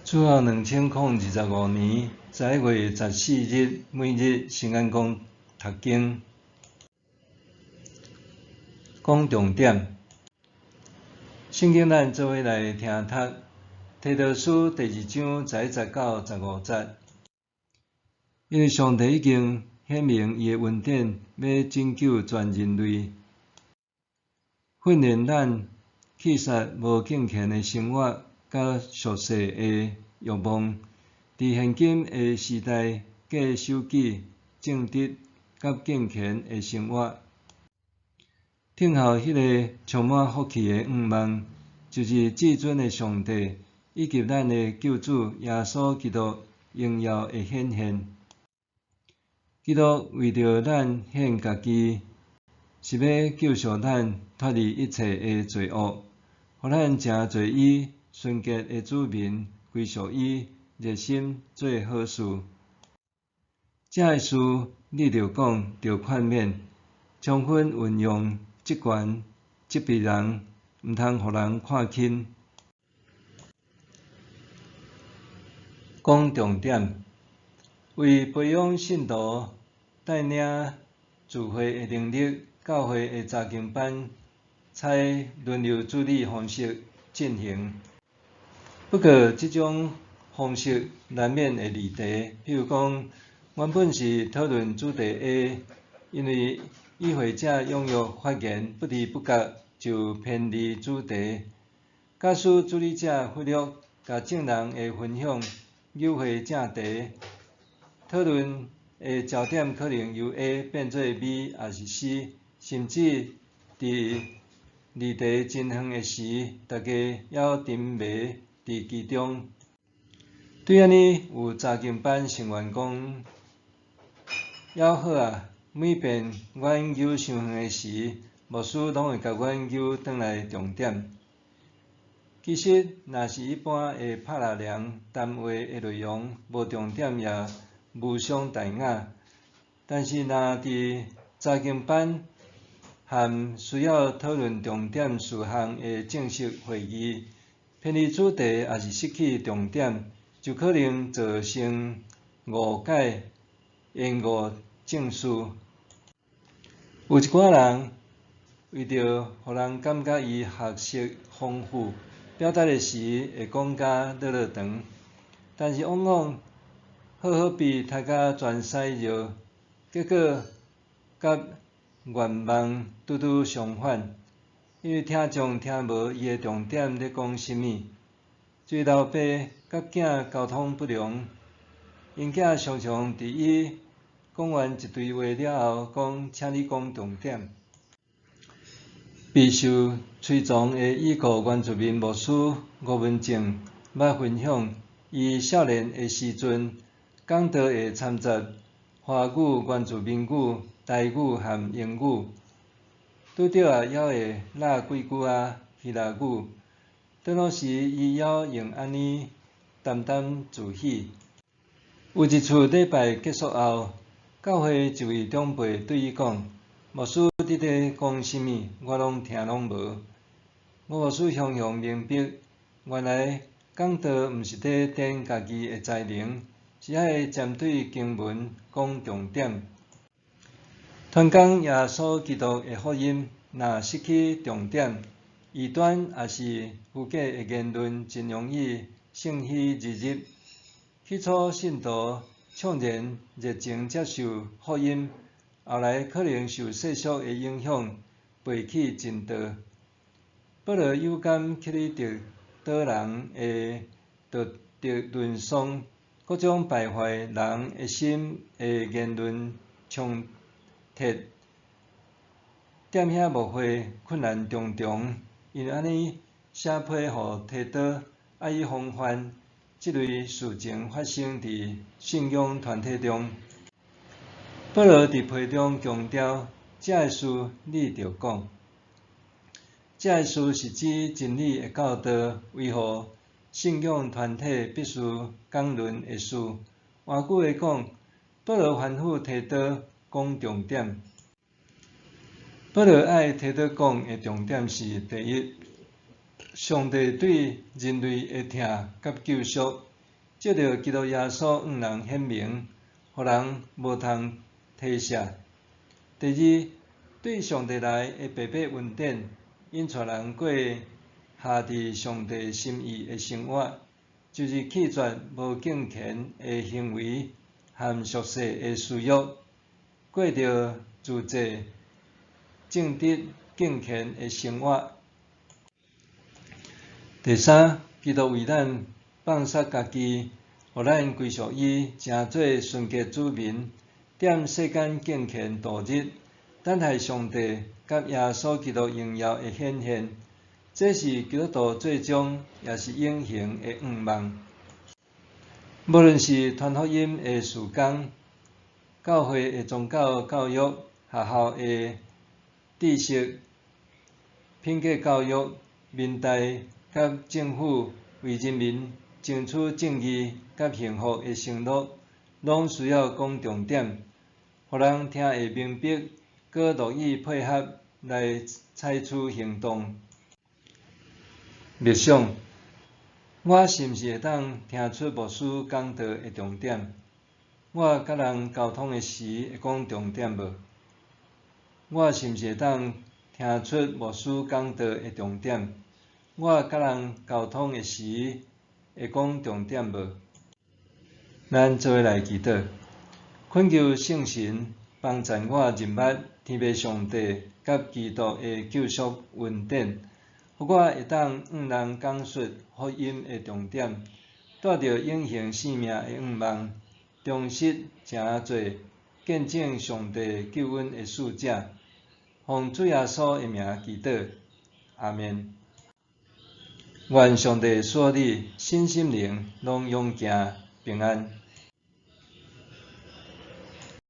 主后2025年11月14日，每日圣安宫读经。讲重点，圣经咱做伙来听读。提多书第2章11到15节。因为上帝已经显明伊的恩典，要拯救全人类，训练咱去杀无敬虔的生活甲俗世的欲望，伫现今的时代过守己、正直甲敬虔的生活。等候迄个充满福气的愿望，就是至尊的上帝以及咱的救主耶稣基督荣耀的显现。基督为着咱献家己，是要救赎咱脱离一切的罪恶，互咱成做伊纯洁的子民，归属伊，热心做好事。这个事你着讲，着劝勉，充分运用职权，责备人，毋通互人看轻。讲重点，为培养信徒，带领聚会的能力，教会的查经班采轮流主理方式进行。不过，这种方式难免会离题。譬如讲，原本是讨论主题 A， 因为与会者踊跃发言，不知不觉就偏离主题。假使主理者忽略甲众人的分享诱回正题，讨论的焦点可能由 A 变做 B， 也是 C， 甚至伫离题真远的时，大家还沉迷伫其中。对安尼，有查经班成员讲，还好啊，每遍我研究伤远的时，牧师拢会甲我研究转来重点。其实，若是一般的拍拉梁谈话的内容无重点也无伤大雅，但是若伫查经班含需要讨论重点事项的正式会议，偏离主题也是失去重点，就可能造成误解、延误证事。有一寡人为着互人感觉伊学识丰富，表达的时会讲甲落长，但是往往好好比读甲全屎热，结果甲愿望拄拄相反。因为听众听无伊的重点咧讲啥物，最老爸甲囝沟通不良，因囝常常伫伊讲完一堆话了后，讲请你讲重点。备受推崇的已故原住民牧师吴文正捌分享，伊少年的时阵，讲道会掺杂华语、原住民语、台语和英语，拄着也会落几句希腊语。倒落时，伊也用安尼沾沾自喜。有一次礼拜结束后，教会一位长辈对伊讲：“牧师你咧讲啥物？我听拢无。”牧师雄雄明白，原来讲道毋是咧展家己的才能，是爱针对经文讲重点。传讲耶稣基督的福音，若失去重点，异端也是虚假的言论，真容易乘虚而入。起初信徒怅然热情接受福音，后来可能受世俗的影响，背弃真道。保罗有感克里特岛人的道德沦丧，各种败坏人的心的言论冲突，踮遐牧会困难重重。因安尼写批互提多，爱伊防范即类事情发生伫信仰团体中。保罗伫批中强调，这个事你着讲。这个事是指真理的教导，维护信仰团体必须讲论的事。换句话讲，保罗吩咐提多讲重点。保罗爱提多讲的重点是：第一，上帝对人类的疼甲救赎，借着基督耶稣向人显明，互人无通推卸。第二，对上帝来的白白恩典，引带人过下伫上帝心意的生活，就是弃绝无敬虔的行为和俗世的私欲，过着自制、正直、敬虔的生活。第三，基督为咱放杀家己，互咱归属伊，成做纯洁子民，踮世间敬虔度日，等待上帝甲耶稣基督荣耀的显现。这是基督徒最终也是永恒的愿望。无论是传福音的事工、教会的宗教教育、学校的知识、品格教育、民代甲政府为人民争取正义甲幸福的承诺，拢需要讲重点，互人听会明白，佮乐意配合来采取行动。默想，我是毋是会当听出牧师讲道的重点？我甲人沟通的时会讲重点无？我是毋是会当听出牧师讲道的重点？我甲人沟通的时会讲重点无？咱做伙来祈祷，恳求圣神帮助我认捌天父上帝甲基督的救赎恩典。互我会当向人讲述福音的重点，带着永恒生命的愿望，忠实诚做见证上帝救恩的使者。奉主耶稣的名祈祷，阿们。愿上帝赐你身心灵拢永行平安。